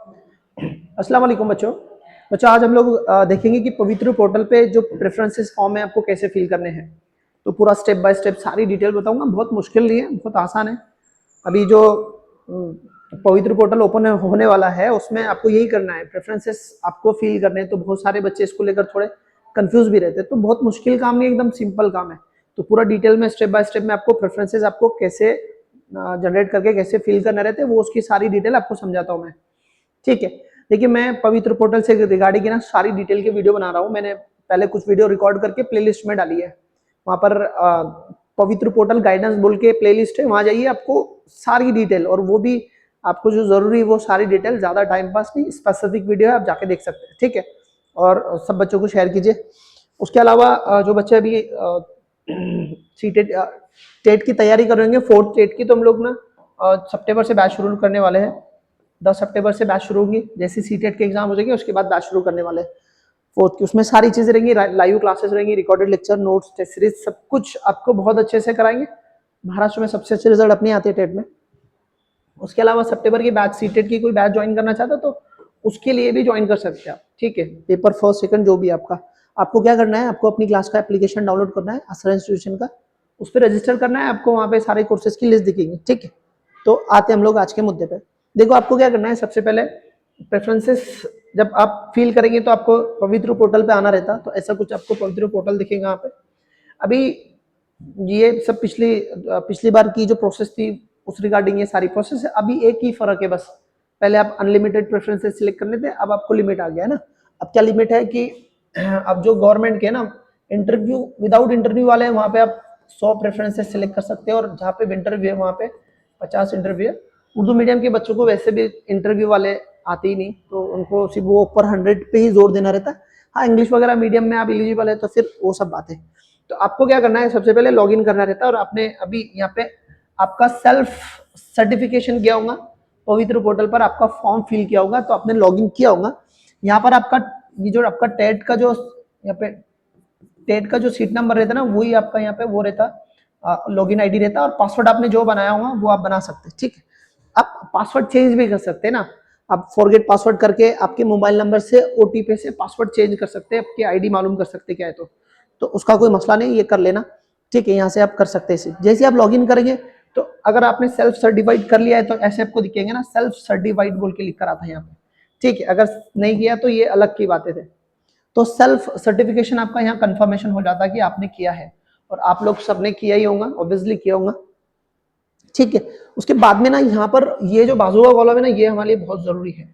अस्सलाम वालेकुम बच्चों। बच्चों आज हम लोग देखेंगे कि पवित्र पोर्टल पे जो प्रेफरेंसेस फॉर्म है आपको कैसे फिल करने हैं। तो पूरा स्टेप बाय स्टेप सारी डिटेल बताऊंगा। बहुत मुश्किल नहीं है, बहुत आसान है। अभी जो पवित्र पोर्टल ओपन होने वाला है उसमें आपको यही करना है, प्रेफरेंसेस आपको फिल करने हैं। तो बहुत सारे बच्चे इसको लेकर थोड़े कंफ्यूज भी रहते हैं। तो बहुत मुश्किल काम नहीं, एकदम सिंपल काम है। तो पूरा डिटेल में स्टेप बाय स्टेप में आपको प्रेफरेंसेस आपको कैसे जनरेट करके कैसे फिल करना रहते हैं वो उसकी सारी डिटेल आपको समझाता हूँ मैं। ठीक है, देखिए मैं पवित्र पोर्टल से रिगार्डिंग ना सारी डिटेल के वीडियो बना रहा हूँ। मैंने पहले कुछ वीडियो रिकॉर्ड करके प्लेलिस्ट में डाली है। वहां पर पवित्र पोर्टल गाइडेंस बोल के प्लेलिस्ट है, वहां जाइए, आपको सारी डिटेल, और वो भी आपको जो जरूरी है वो सारी डिटेल, ज्यादा टाइम पास नहीं, स्पेसिफिक वीडियो है, आप जाके देख सकते हैं। ठीक है, और सब बच्चों को शेयर कीजिए। उसके अलावा जो बच्चे अभी सीटेट टेट की तैयारी करेंगे, फोर्थ टेट की, तो हम लोग ना सितंबर से बैच शुरू करने वाले हैं। 10 सितंबर से बैच शुरू होगी। जैसे सीटेट के एग्जाम हो जाएंगे उसके बाद बैच शुरू करने वाले फोर्थ की। उसमें सारी चीजें रहेंगी, लाइव क्लासेस रहेंगी, recorded lecture, notes, test series, सब कुछ आपको बहुत अच्छे से कराएंगे। महाराष्ट्र में सबसे अच्छे रिजल्ट अपने आते हैं टेट में। उसके अलावा सितंबर की बैच सीटेट की कोई बैच ज्वाइन करना चाहता है तो उसके लिए भी ज्वाइन कर सकते हैं आप। ठीक है, पेपर फर्स्ट सेकंड जो भी आपको क्या करना है, आपको अपनी क्लास का एप्लीकेशन डाउनलोड करना है असरा इंस्टीट्यूशन का, उस पर रजिस्टर करना है। आपको वहां पे सारे कोर्सेज की लिस्ट दिखेगी। ठीक है, तो आते हम लोग आज के मुद्दे पे। देखो आपको क्या करना है, सबसे पहले प्रेफरेंसेस जब आप फिल करेंगे तो आपको पवित्र पोर्टल पे आना रहता। तो ऐसा कुछ आपको पवित्र पोर्टल दिखेगा यहाँ पे। अभी ये सब पिछली बार की जो प्रोसेस थी उस रिगार्डिंग ये सारी प्रोसेस है। अभी एक ही फर्क है बस, पहले आप अनलिमिटेड प्रेफरेंसेस सिलेक्ट करने थे, अब आपको लिमिट आ गया है ना। अब क्या लिमिट है कि अब जो गवर्नमेंट के ना इंटरव्यू विदाउट इंटरव्यू वाले हैं वहां पे आप 100 प्रेफरेंसेस सिलेक्ट कर सकते हैं, और जहाँ पे इंटरव्यू है वहां पे 50 इंटरव्यू है। उर्दू मीडियम के बच्चों को वैसे भी इंटरव्यू वाले आते ही नहीं, तो उनको सिर्फ वो ऊपर 100 पे ही जोर देना रहता है। हाँ, इंग्लिश वगैरह मीडियम में आप एलिजिबल है तो फिर वो सब बातें। तो आपको क्या करना है, सबसे पहले लॉगिन करना रहता है, और आपने अभी यहाँ पे आपका सेल्फ सर्टिफिकेशन किया होगा, पवित्र पोर्टल पर आपका फॉर्म फिल किया होगा, तो आपने लॉगिन किया होगा। यहाँ पर आपका ये जो आपका टेट का जो यहाँ पे टेट का जो सीट नंबर रहता है ना, वही आपका यहाँ पे वो रहता, लॉगिन आईडी रहता, और पासवर्ड आपने जो बनाया होगा वो आप बना सकते हैं। ठीक है, आप पासवर्ड चेंज भी कर सकते हैं ना, आप फॉरगेट पासवर्ड करके आपके मोबाइल नंबर से ओटीपी से पासवर्ड चेंज कर सकते हैं, आपकी आईडी मालूम कर सकते हैं क्या है। तो उसका कोई मसला नहीं, ये कर लेना। ठीक है, यहाँ से आप कर सकते हैं। जैसे आप लॉगिन करेंगे तो अगर आपने सेल्फ सर्टिफाइड कर लिया है तो ऐसे आपको दिखेंगे ना, सेल्फ सर्टिफाइड बोल के लिख कर आता है यहाँ पे। ठीक है, अगर नहीं किया तो ये अलग की बातें थे। तो सेल्फ सर्टिफिकेशन आपका यहाँ कंफर्मेशन हो जाता है कि आपने किया है, और आप लोग सबने किया ही होगा, ऑब्वियसली किया होगा। ठीक है, उसके बाद में ना यहाँ पर ये जो बाजू का कॉलम है ना, ये हमारे लिए बहुत जरूरी है।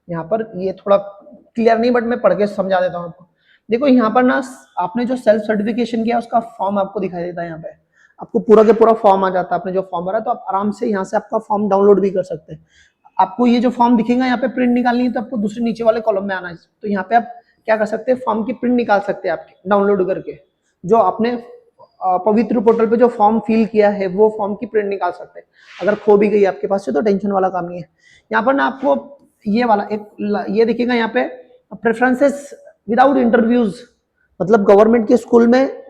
यहाँ पर ये थोड़ा क्लियर नहीं, बट मैं पढ़ के समझा देता हूँ आपको। देखो यहाँ पर ना आपने जो सेल्फ सर्टिफिकेशन किया उसका फॉर्म आपको दिखाई देता है। यहाँ पे आपको पूरा के पूरा फॉर्म आ जाता है, आपने जो फॉर्म भरा, तो आप आराम से यहाँ से आपका फॉर्म डाउनलोड भी कर सकते हैं। आपको ये जो फॉर्म दिखेगा यहाँ पे प्रिंट निकालनी है तो आपको दूसरे नीचे वाले कॉलम में आना है। तो यहाँ पे आप क्या कर सकते हैं, फॉर्म की प्रिंट निकाल सकते हैं आपके डाउनलोड करके। जो आपने पवित्र पोर्टल पे जो फॉर्म फिल किया है वो फॉर्म की प्रिंट निकाल सकते हैं। अगर खो भी गई आपके पास से तो टेंशन वाला काम नहीं है। यहाँ पर ना आपको ये वाला एक ये दिखेगा यहाँ पे, प्रेफरेंसेस विदाउट इंटरव्यूज, मतलब गवर्नमेंट के स्कूल में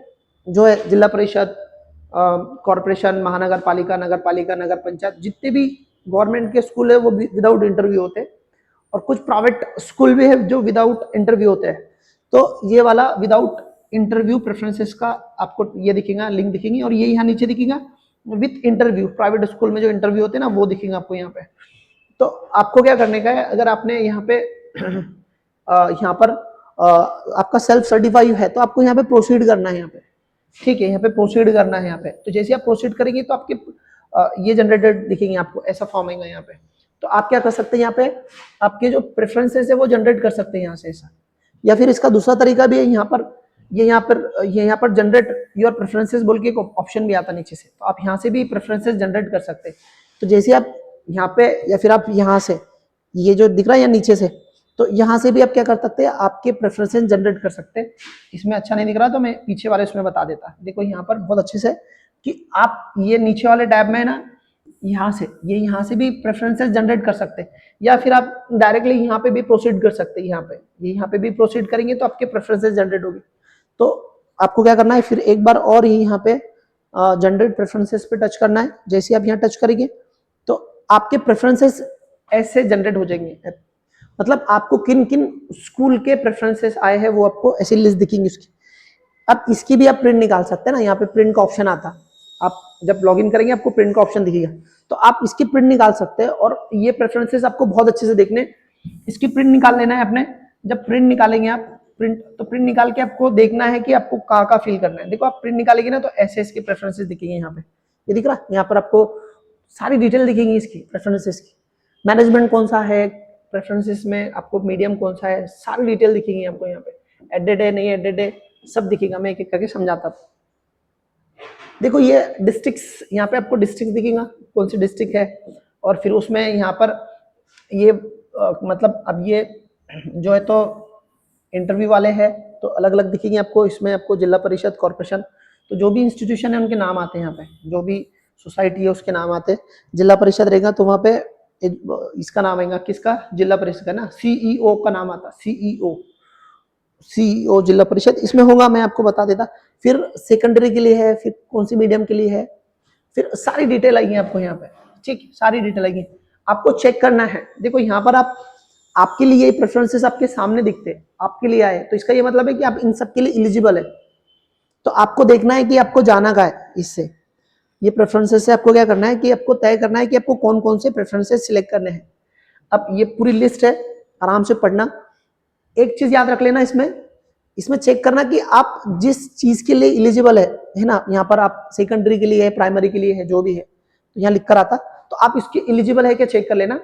जो है जिला परिषद, कॉरपोरेशन, महानगर पालिका, नगर पालिका, नगर पंचायत, जितने भी गवर्नमेंट के स्कूल है वो विदाउट इंटरव्यू होते हैं, और कुछ प्राइवेट स्कूल भी है जो विदाउट इंटरव्यू होते हैं। तो ये वाला विदाउट इंटरव्यू प्रेफरेंसेस का आपको ये दिखेगा, लिंक दिखेंगी, और ये यहाँ नीचे दिखेगा विथ इंटरव्यू, प्राइवेट स्कूल में जो इंटरव्यू होते हैं ना वो दिखेगा आपको यहाँ पे। तो आपको क्या करने का है, अगर आपने यहाँ पे यहाँ पर आपका सेल्फ सर्टिफाई है तो आपको यहाँ पे प्रोसीड करना है यहाँ पे। ठीक है, यहाँ पे प्रोसीड करना है यहाँ पे। तो जैसे आप प्रोसीड करेंगे तो आपके ये जनरेटेड दिखेंगे आपको, ऐसा फॉर्म आएगा यहाँ पे। तो आप क्या कर सकते हैं, यहाँ पे आपके जो प्रेफरेंसेस है वो जनरेट कर सकते हैं यहाँ से ऐसा। या फिर इसका दूसरा तरीका भी है, यहाँ पर जनरेट योर प्रेफरेंसेस बोल के एक ऑप्शन भी आता है नीचे से, तो आप यहाँ से भी प्रेफरेंसेस जनरेट कर सकते हैं। तो जैसे आप यहाँ पे, या फिर आप यहाँ से ये जो दिख रहा है या नीचे से, तो यहाँ से भी आप क्या कर सकते हैं, आपके प्रेफरेंसेस जनरेट कर सकते हैं। इसमें अच्छा नहीं दिख रहा तो मैं पीछे वाले इसमें बता देता। देखो यहाँ पर बहुत अच्छे से कि आप ये नीचे वाले टैब में ना यहाँ से भी प्रेफरेंसेस जनरेट कर सकते हैं, या फिर आप डायरेक्टली यहाँ पे भी प्रोसीड कर सकते हैं। यहाँ पे भी प्रोसीड करेंगे तो आपके प्रेफरेंसेस जनरेट होगी। तो आपको क्या करना है, फिर एक बार और यहाँ पे जनरेट प्रेफरेंसेस पे टच करना है। जैसे आप यहाँ टच करेंगे तो आपके प्रेफरेंसेस ऐसे जनरेट हो जाएंगे। मतलब आपको किन किन स्कूल के प्रेफरेंसेस आए हैं वो आपको ऐसी लिस्ट दिखेंगी उसकी। अब इसकी भी आप प्रिंट निकाल सकते हैं ना, यहाँ पे प्रिंट का ऑप्शन आता, आप जब लॉगिन करेंगे आपको प्रिंट का ऑप्शन दिखेगा, तो आप इसकी प्रिंट निकाल सकते हैं। और ये प्रेफरेंसेस आपको बहुत अच्छे से देखने, इसकी प्रिंट निकाल लेना है अपने। जब प्रिंट निकालेंगे आप प्रिंट, तो प्रिंट निकाल के आपको देखना है कि आपको कहाँ का फिल करना है। देखो आप प्रिंट निकालेंगे ना तो ऐसे इसके प्रेफरेंसेस दिखेंगे यहाँ पे, ये दिख रहा है, यहाँ पर आपको सारी डिटेल दिखेंगी इसकी प्रेफरेंसेस की। मैनेजमेंट कौन सा है प्रेफरेंसेस में, आपको मीडियम कौन सा है, सारी डिटेल दिखेंगी आपको यहाँ पे। एडेड है नहीं एडेड है सब दिखेगा, मैं एक एक करके समझाता हूँ। देखो ये डिस्ट्रिक्ट्स, यहाँ पे आपको डिस्ट्रिक्ट दिखेगा कौन सी डिस्ट्रिक्ट है, और फिर उसमें यहाँ पर ये मतलब अब ये जो है तो इंटरव्यू वाले हैं तो अलग अलग दिखेंगे आपको। इसमें आपको जिला परिषद, कॉर्पोरेशन, तो जो भी इंस्टीट्यूशन है उनके नाम आते हैं यहाँ पे, जो भी सोसाइटी है उसके नाम आते हैं। जिला परिषद रहेगा तो वहाँ पे इसका नाम आएगा, किसका, जिला परिषद का ना, सीईओ का नाम आता, सीईओ जिला परिषद इसमें होगा, मैं आपको बता देता। फिर सेकेंडरी के लिए है, फिर कौन सी मीडियम के लिए है, फिर सारी डिटेल आएगी आपको यहाँ पे, ठीक, सारी डिटेल आएगी। आपको चेक करना है, देखो यहाँ पर आपके लिए प्रेफरेंसेस आपके सामने दिखते हैं, आपके लिए आए, तो इसका ये मतलब है कि आप इन सब के लिए एलिजिबल है। तो आपको देखना है कि आपको जाना का है इससे, ये प्रेफरेंसेस से आपको क्या करना है कि आपको तय करना है कि आपको कौन कौन से प्रेफरेंसेस सिलेक्ट करने हैं। अब ये पूरी लिस्ट है, आराम से पढ़ना। एक चीज याद रख लेना, इसमें चेक करना कि आप जिस चीज के लिए एलिजिबल है ना, यहाँ पर आप सेकेंडरी के लिए है, प्राइमरी के लिए है, जो भी है, तो यहाँ लिख कर आता, तो आप इसके एलिजिबल है क्या चेक कर लेना।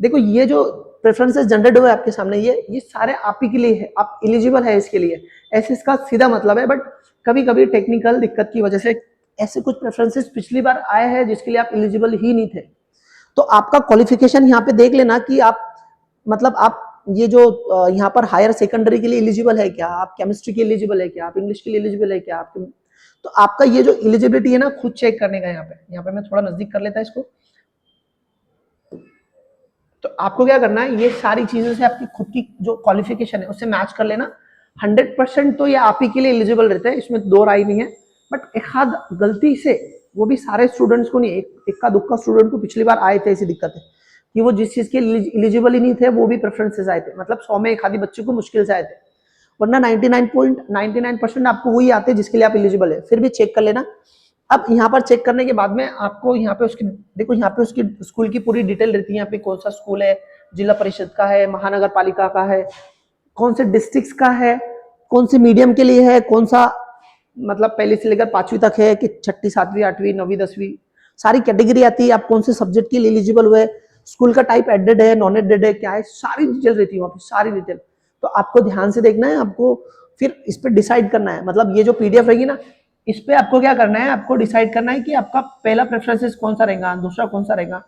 देखो ये जो प्रेफरेंसेस जनरेट हुए आपके सामने, ये सारे आप ही के लिए है, आप एलिजिबल है इसके लिए, ऐसे इसका सीधा मतलब है। बट कभी कभी टेक्निकल दिक्कत की वजह से ऐसे कुछ प्रेफरेंसेस पिछली बार आए हैं जिसके लिए आप एलिजिबल ही नहीं थे। तो आपका क्वालिफिकेशन यहाँ पे देख लेना कि आप मतलब आप ये जो यहाँ पर हायर सेकेंडरी के लिए एलिजिबल है क्या, आप केमिस्ट्री के लिए एलिजिबल है क्या, आप इंग्लिश के लिए एलिजिबल है क्या, आप तो आपका ये जो एलिजिबिलिटी है ना खुद चेक करने का। यहाँ पे मैं थोड़ा नजदीक कर लेता इसको। तो आपको क्या करना है, ये सारी चीजों से आपकी खुद की जो क्वालिफिकेशन है उससे मैच कर लेना। 100% तो ये आप ही के लिए एलिजिबल रहता है, इसमें दो राय नहीं है। बट एक आध गलती से, वो भी सारे स्टूडेंट्स को नहीं, एक का दुक्का स्टूडेंट को पिछली बार आए थे ऐसी दिक्कत है कि वो जिस चीज के एलिजिबल ही नहीं थे वो भी प्रेफरेंसेस आए थे, मतलब 100 में एक आधी बच्चे को मुश्किल से आए थे, वरना 99.99% आपको वही आते जिसके लिए आप एलिजिबल है। फिर भी चेक कर लेना। अब यहाँ पर चेक करने के बाद में आपको यहाँ पे उसकी, देखो यहाँ पे उसकी स्कूल की पूरी डिटेल रहती है, यहाँ पे कौन सा स्कूल है, जिला परिषद का है, महानगर पालिका का है, कौन से डिस्ट्रिक्ट का है, कौन से मीडियम के लिए है, कौन सा मतलब पहले से लेकर 5वीं तक है कि 6ठी 7वीं 8वीं 9वीं 10वीं, सारी कैटेगरी आती है। आप कौन से सब्जेक्ट के लिए एलिजिबल हुए, स्कूल का टाइप एडेड है नॉन एडेड है क्या है, सारी डिटेल रहती है वहाँ पे, सारी डिटेल। तो आपको ध्यान से देखना है, आपको फिर इस पर डिसाइड करना है। मतलब ये जो पीडीएफ रहेगी ना, इस पे आपको क्या करना है, आपको डिसाइड करना है कि आपका पहला प्रेफरेंसेस कौन सा रहेगा, दूसरा कौन सा रहेगा,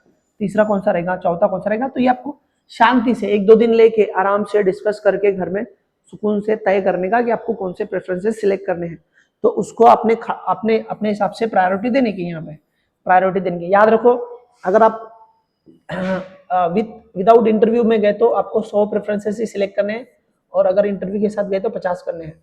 तीसरा कौन सा रहेगा, चौथा कौन सा रहेगा। तो ये आपको शांति से 1-2 दिन लेके आराम से डिस्कस करके घर में सुकून से तय करने का कि आपको कौन से प्रेफरेंसेस सिलेक्ट करने हैं। तो उसको अपने अपने अपने हिसाब से प्रायोरिटी देने की, यहाँ पे प्रायोरिटी देने की। याद रखो, अगर आप विदाउट इंटरव्यू में गए तो आपको 100 प्रेफरेंसेस ही सिलेक्ट करने हैं, और अगर इंटरव्यू के साथ गए तो 50 करने हैं।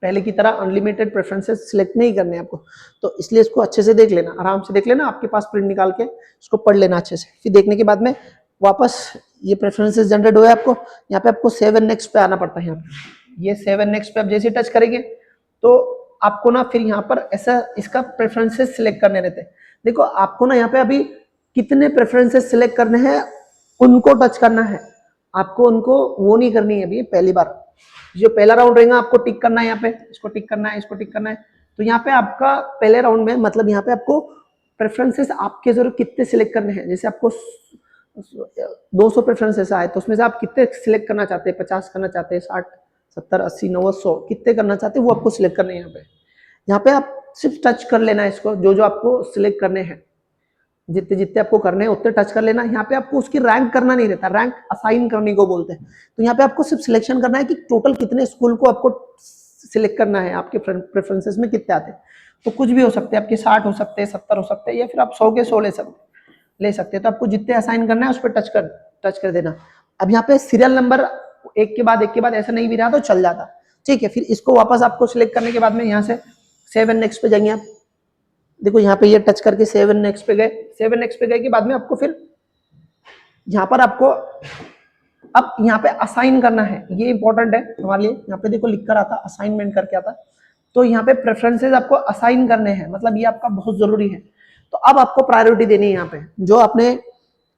पहले की तरह अनलिमिटेड प्रेफरेंसेस सिलेक्ट नहीं करने आपको। तो इसलिए इसको अच्छे से देख लेना, आराम से देख लेना, आपके पास प्रिंट निकाल के इसको पढ़ लेना अच्छे से। फिर देखने के बाद में वापस ये प्रेफरेंसेस जनरेट हुए आपको, यहाँ पे आपको सेव एंड नेक्स्ट पे आना पड़ता है। यहाँ पे ये सेव एंड नेक्स्ट पे आप जैसे टच करेंगे तो आपको ना फिर यहाँ पर ऐसा इसका प्रेफरेंसेस सिलेक्ट करने रहते हैं। देखो आपको ना यहाँ पे अभी कितने प्रेफरेंसेस सिलेक्ट करने हैं उनको टच करना है, आपको उनको वो नहीं करनी है अभी पहली बार। जो पहला राउंड रहेगा आपको टिक करना है, यहाँ पे इसको टिक करना है, इसको टिक करना है। तो यहाँ पे आपका पहले राउंड में मतलब यहाँ पे आपको प्रेफरेंसेस आपके जरूर कितने सिलेक्ट करने हैं। जैसे आपको 200 प्रेफरेंसेस आए तो उसमें से आप कितने सिलेक्ट करना चाहते हैं, 50 करना चाहते हैं, 60 70 80 90 100 कितने करना चाहते हैं वो आपको सिलेक्ट करने हैं। यहाँ पे आप सिर्फ टच कर लेना है इसको, जो जो आपको सिलेक्ट करने हैं, जितने जितने आपको करने हैं उतने टच कर लेना। यहाँ पे आपको उसकी रैंक करना नहीं रहता, रैंक असाइन करने को बोलते हैं। तो यहाँ पे आपको सिर्फ सिलेक्शन करना है कि टोटल कितने स्कूल को आपको सिलेक्ट करना है, आपके प्रेफरेंसेस में कितने आते हैं। तो कुछ भी हो सकते हैं, आपके 60 हो सकते हैं, 70 हो सकते हैं, या फिर आप 100 के 100 ले सकते हैं। तो आपको जितने असाइन करना है उस पर टच कर देना। अब यहाँ पे सीरियल नंबर एक के बाद ऐसा नहीं भी रहा तो चल जाता, ठीक है। फिर इसको वापस आपको सिलेक्ट करने के बाद में यहाँ से सेव एंड नेक्स्ट पे जाएंगे आप। देखो यहाँ पे ये टच करके सेव एंड नेक्स्ट पे गए। सेव एंड नेक्स्ट पे गए के बाद में आपको फिर यहाँ पर आपको अब यहाँ पे असाइन करना है, ये इंपॉर्टेंट है हमारे लिए। यहाँ पे देखो लिख कर आता, असाइनमेंट करके आता, तो यहाँ पे प्रेफरेंसेस आपको असाइन करने हैं, मतलब ये आपका बहुत जरूरी है। तो अब आपको प्रायोरिटी देनी है यहाँ पे, जो आपने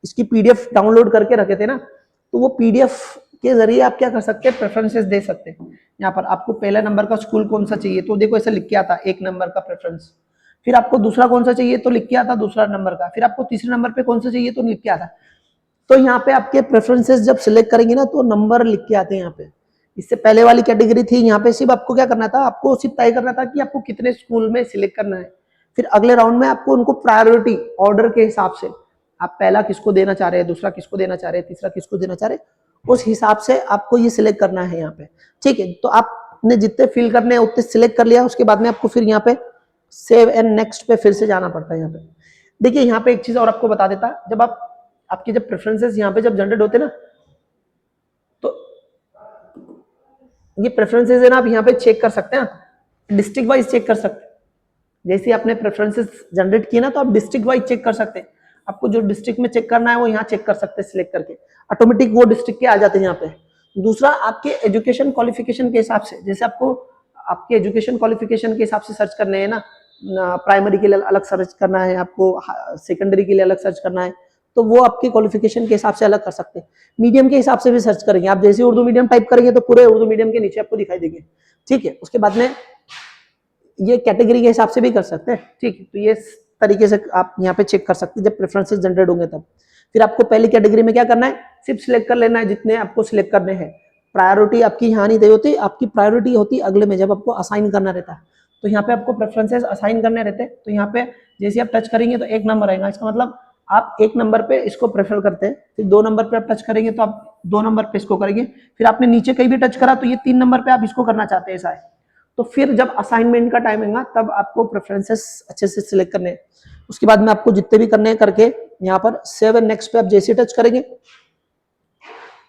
इसकी पीडीएफ डाउनलोड करके रखे थे ना, तो वो पीडीएफ के जरिए आप क्या कर सकते हैं, प्रेफरेंसेस दे सकते हैं। यहाँ पर आपको पहला नंबर का स्कूल कौन सा चाहिए, तो देखो ऐसे लिख के आता 1 नंबर का प्रेफरेंस। फिर आपको दूसरा कौन सा चाहिए तो लिख के आता दूसरा नंबर का। फिर आपको तीसरे नंबर पे कौन सा चाहिए तो लिख के आता। तो यहाँ पे आपके प्रेफरेंसेस जब सिलेक्ट करेंगे ना, तो नंबर लिख के आते हैं यहाँ पे। इससे पहले वाली कैटेगरी थी, यहाँ पे सिर्फ आपको क्या करना था, आपको सिर्फ तय करना था कि आपको कितने स्कूल में सिलेक्ट करना है। फिर अगले राउंड में आपको उनको प्रायोरिटी ऑर्डर के हिसाब से, आप पहला किसको देना चाह रहे हैं, दूसरा किसको देना चाह रहे हैं, तीसरा किसको देना चाह रहे हैं, उस हिसाब से आपको ये सिलेक्ट करना है यहाँ पे। ठीक है, तो आपने जितने फिल करने हैं उतने सिलेक्ट कर लिया। उसके बाद में आपको फिर यहाँ पे सेव एंड नेक्स्ट पे फिर से जाना पड़ता है। यहाँ पे देखिए, यहाँ पे एक चीज और आपको बता देता, जब आपके जब प्रेफरेंसेस यहाँ पे जब जनरेट होते ना, तो ये प्रेफरेंसेस है ना, आप यहाँ पे चेक कर सकते हैं, डिस्ट्रिक्ट वाइज चेक कर सकते हैं। जैसे आपने प्रेफरेंसेस जनरेट किए ना, तो आप डिस्ट्रिक्ट वाइज चेक कर सकते हैं। आपको जो डिस्ट्रिक्ट में चेक करना है वो यहाँ चेक कर सकते हैं, सिलेक्ट करके ऑटोमेटिक वो डिस्ट्रिक्ट के आ जाते हैं यहाँ पे। दूसरा, आपके एजुकेशन क्वालिफिकेशन के हिसाब से, जैसे आपको आपके एजुकेशन क्वालिफिकेशन के हिसाब से सर्च करने हैं ना, प्राइमरी के लिए अलग सर्च करना है, आपको सेकेंडरी के लिए अलग सर्च करना है, तो वो आपके क्वालिफिकेशन के हिसाब से अलग कर सकते हैं। मीडियम के हिसाब से भी सर्च करेंगे आप, जैसे उर्दू मीडियम टाइप करेंगे तो पूरे उर्दू मीडियम के नीचे आपको दिखाई देंगे। ठीक है, उसके बाद में ये कैटेगरी के हिसाब से भी कर सकते हैं। ठीक है, तो ये तरीके से आप यहाँ पे चेक कर सकते हैं जब प्रेफरेंसेस जनरेट होंगे तब। फिर आपको पहली कैटेगरी में क्या करना है, सिर्फ सिलेक्ट कर लेना है जितने आपको सिलेक्ट करने हैं। प्रायोरिटी आपकी यहाँ नहीं दी होती, आपकी प्रायोरिटी होती अगले में, जब आपको असाइन करना रहता है। तो यहाँ पे आपको प्रेफरेंसेस असाइन करने रहते हैं। तो यहाँ पे जैसे आप टच करेंगे तो 1 नंबर आएगा, इसका मतलब आप 1 नंबर पे इसको प्रेफर करते हैं। फिर 2 नंबर पे आप टच करेंगे तो आप 2 नंबर पे इसको करेंगे। फिर आपने नीचे कहीं भी टच करा तो ये 3 नंबर पे आप इसको करना चाहते हैं, ऐसा है। तो फिर जब असाइनमेंट का टाइम आएगा तब आपको प्रेफरेंसेस अच्छे से सिलेक्ट करने हैं। उसके बाद में आपको जितने भी करने हैं करके यहाँ पर सेव एंड नेक्स्ट पे आप जैसे टच करेंगे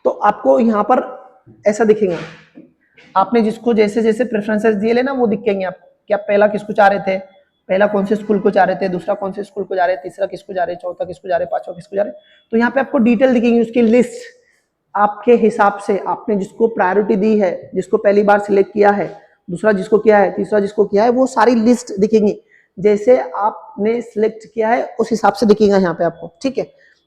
तो आपको यहाँ पर ऐसा दिखेगा। आपने जिसको जैसे जैसे प्रेफरेंसेस दिए लेना वो दिखेंगे आपको कि आप पहला किसको चाह रहे थे, पहला कौन से स्कूल को चाह रहे थे, दूसरा कौन से स्कूल को जा रहे थे, तीसरा किसको जा रहे, चौथा किसको जा रहे, पांचवा किसको जा रहे। तो यहाँ पे आपको डिटेल दिखेंगी, उसकी लिस्ट आपके हिसाब से, आपने जिसको प्रायोरिटी दी है, जिसको पहली बार सिलेक्ट किया है, दूसरा जिसको किया है, तीसरा जिसको किया है, वो सारी लिस्ट दिखेंगी। जैसे आपने सिलेक्ट किया है उस हिसाब से दिखेगा यहाँ पे आपको। ठीक है,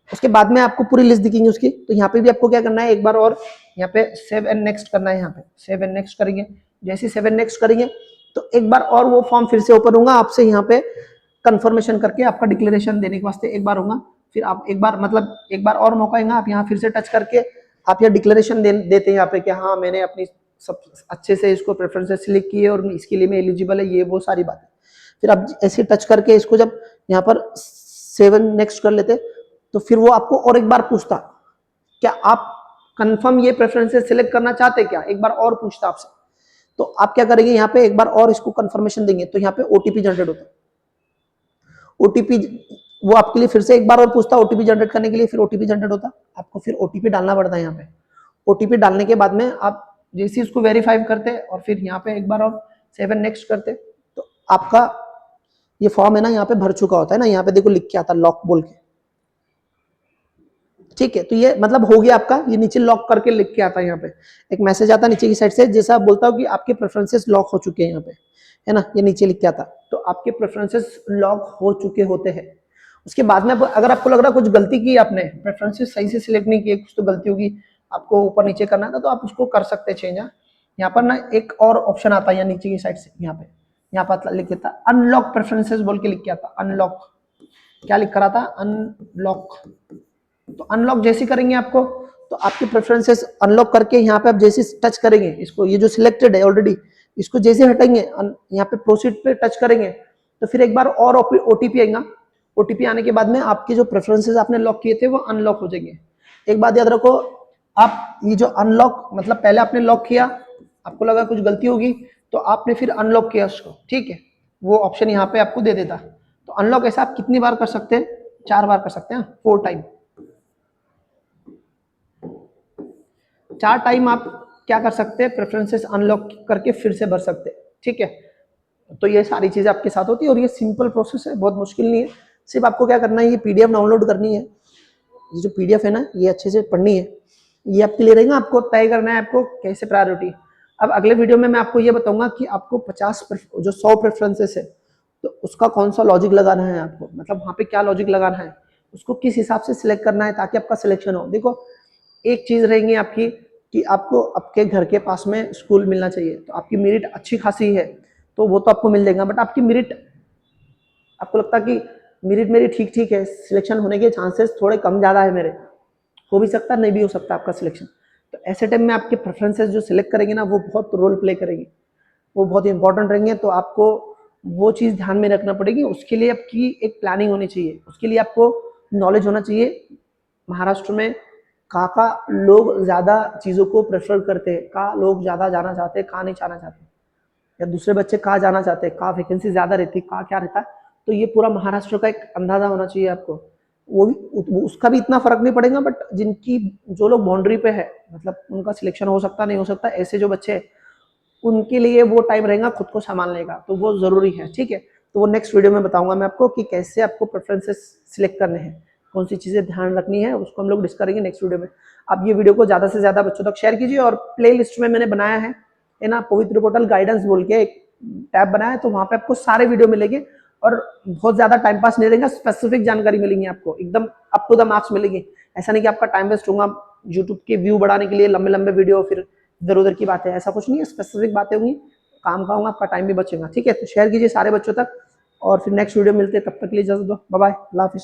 उसके बाद में आपको पूरी लिस्ट दिखेंगी उसकी। तो यहाँ पे भी आपको क्या करना है, एक बार और यहाँ पे सेव एंड नेक्स्ट करना है। यहाँ पे सेव एंड नेक्स्ट करेंगे, जैसे सेव एंड नेक्स्ट करेंगे तो एक बार और वो फॉर्म फिर से ओपन होगा, आपसे यहाँ पे कंफर्मेशन करके आपका डिक्लेरेशन देने के वास्ते एक बार होगा। फिर आप एक बार मतलब एक बार और मौका आएगा, आप यहाँ फिर से टच करके आप यहाँ डिक्लेरेशन देते हैं यहाँ पे कि हाँ मैंने अपनी सब अच्छे से इसको प्रेफरेंसेस सिलेक्ट किए और इसके लिए मैं एलिजिबल है, ये वो सारी बातें। फिर आप ऐसे टच करके इसको जब यहाँ पर सेव एंड नेक्स्ट कर लेते तो फिर वो आपको और एक बार पूछता क्या आप कंफर्म ये प्रेफरेंसेस सिलेक्ट करना चाहते क्या, एक बार और पूछता आपसे। तो आप क्या करेंगे, यहाँ पे एक बार और इसको कंफर्मेशन देंगे तो यहाँ पे ओटीपी जनरेट होता है। ओटीपी वो आपके लिए फिर से एक बार और पूछता है, ओटीपी जनरेट करने के लिए फिर ओटीपी जनरेट होता, आपको फिर ओटीपी डालना पड़ता है यहाँ पे। ओटीपी डालने के बाद में आप जैसे इसको वेरीफाई करते और फिर यहाँ पे एक बार और सेव एंड नेक्स्ट करते तो आपका ये फॉर्म है ना यहाँ पे भर चुका होता है ना, यहाँ पे देखो लिख के आता लॉक बोल के। ठीक है, तो ये मतलब हो गया आपका, ये नीचे लॉक करके लिख के आता है। यहाँ पे एक मैसेज आता है नीचे की साइड से, जैसा बोलता हूँ कि आपके प्रेफरेंसेस लॉक हो चुके हैं यहाँ पे, है ना, ये नीचे लिख के आता। तो आपके प्रेफरेंसेस लॉक हो चुके होते हैं। उसके बाद में अगर आपको लग रहा कुछ गलती की आपने, प्रेफरेंसेस सही से सिलेक्ट नहीं किए, कुछ तो गलती होगी, आपको ऊपर नीचे करना था तो आप उसको कर सकते हैं चेंज। यहाँ पर ना एक और ऑप्शन आता है यहाँ नीचे की साइड से, यहाँ पर लिख के था अनलॉक प्रेफरेंसेस बोल के लिख के आता। अनलॉक क्या लिख कर आता, अनलॉक। तो अनलॉक जैसे करेंगे आपको तो आपके प्रेफरेंसेस अनलॉक करके यहाँ पे आप जैसे टच करेंगे इसको, ये जो सिलेक्टेड है ऑलरेडी, इसको जैसे हटाएंगे यहाँ पे प्रोसीड पे टच करेंगे तो फिर एक बार और ओटीपी आएगा। ओटीपी आने के बाद में आपके जो प्रेफरेंसेस आपने लॉक किए थे वो अनलॉक हो जाएंगे। एक बात याद रखो, आप ये जो अनलॉक मतलब पहले आपने लॉक किया, आपको लगा कुछ गलती होगी तो आपने फिर अनलॉक किया उसको, ठीक है, वो ऑप्शन यहाँ पे आपको दे देता। तो अनलॉक ऐसा आप कितनी बार कर सकते हैं, 4 बार कर सकते हैं, 4 टाइम। 4 टाइम आप क्या कर सकते हैं, प्रेफरेंसेस अनलॉक करके फिर से भर सकते हैं। ठीक है, तो ये सारी चीजें आपके साथ होती है और ये सिंपल प्रोसेस है, बहुत मुश्किल नहीं है। सिर्फ आपको क्या करना है, ये पीडीएफ डाउनलोड करनी है, ये जो पीडीएफ है ना ये अच्छे से पढ़नी है। ये आपके लिए रहेगा, आपको तय करना है आपको कैसे प्रायोरिटी। अब अगले वीडियो में मैं आपको ये बताऊंगा कि आपको 50 जो 100 प्रेफरेंसेस है तो उसका कौन सा लॉजिक लगाना है आपको, मतलब वहाँ पे क्या लॉजिक लगाना है, उसको किस हिसाब से सिलेक्ट करना है ताकि आपका सिलेक्शन हो। देखो एक चीज़ रहेगी आपकी कि आपको आपके घर के पास में स्कूल मिलना चाहिए, तो आपकी मेरिट अच्छी खासी है तो वो तो आपको मिल जाएगा, बट आपकी मेरिट, आपको लगता है कि मेरिट मेरी ठीक ठीक है, सिलेक्शन होने के चांसेस थोड़े कम ज़्यादा है मेरे, हो भी सकता है नहीं भी हो सकता आपका सिलेक्शन, तो ऐसे टाइम में आपके प्रेफरेंसेस जो सिलेक्ट करेंगे ना वो बहुत रोल प्ले करेंगे, वो बहुत इंपॉर्टेंट रहेंगे। तो आपको वो चीज़ ध्यान में रखना पड़ेगी, उसके लिए आपकी एक प्लानिंग होनी चाहिए, उसके लिए आपको नॉलेज होना चाहिए महाराष्ट्र में कहाँ का लोग ज़्यादा चीज़ों को प्रेफर करते हैं, कहाँ लोग ज़्यादा जाना चाहते हैं, कहाँ नहीं जाना चाहते, या दूसरे बच्चे कहाँ जाना चाहते हैं, कहाँ वैकेंसी ज़्यादा रहती है, कहाँ क्या रहता है। तो ये पूरा महाराष्ट्र का एक अंदाज़ा होना चाहिए आपको। वो भी उसका भी इतना फर्क नहीं पड़ेगा, बट जिनकी जो लोग बाउंड्री पे है, मतलब उनका सिलेक्शन हो सकता नहीं हो सकता, ऐसे जो बच्चे हैं उनके लिए वो टाइम रहेगा खुद को संभालने का, तो वो ज़रूरी है। ठीक है, तो वो नेक्स्ट वीडियो में बताऊंगा मैं आपको कि कैसे आपको प्रेफरेंसेस सिलेक्ट करने हैं, कौन सी चीज़ें ध्यान रखनी है, उसको हम लोग डिस्कस करेंगे नेक्स्ट वीडियो में। आप ये वीडियो को ज़्यादा से ज़्यादा बच्चों तक शेयर कीजिए, और प्ले लिस्ट में मैंने बनाया है ना, पवित्र पोर्टल गाइडेंस बोल के एक टैब बनाया है, तो वहाँ पे आपको सारे वीडियो मिलेंगे और बहुत ज़्यादा टाइम पास नहीं रहेगा, स्पेसिफिक जानकारी मिलेंगी आपको, एकदम अप टू द मार्क्स मिलेगी। ऐसा नहीं कि आपका टाइम वेस्ट होगा यूट्यूब के व्यू बढ़ाने के लिए लंबे लंबे वीडियो, फिर इधर उधर की बातें, ऐसा कुछ नहीं है, स्पेसिफिक बातें होंगी, काम का होगा, आपका टाइम भी बचेगा। ठीक है, तो शेयर कीजिए सारे बच्चों तक, और फिर नेक्स्ट वीडियो मिलते हैं, तब तक के लिए इजाजत दो, बाय बाय, अल्लाह हाफिज़।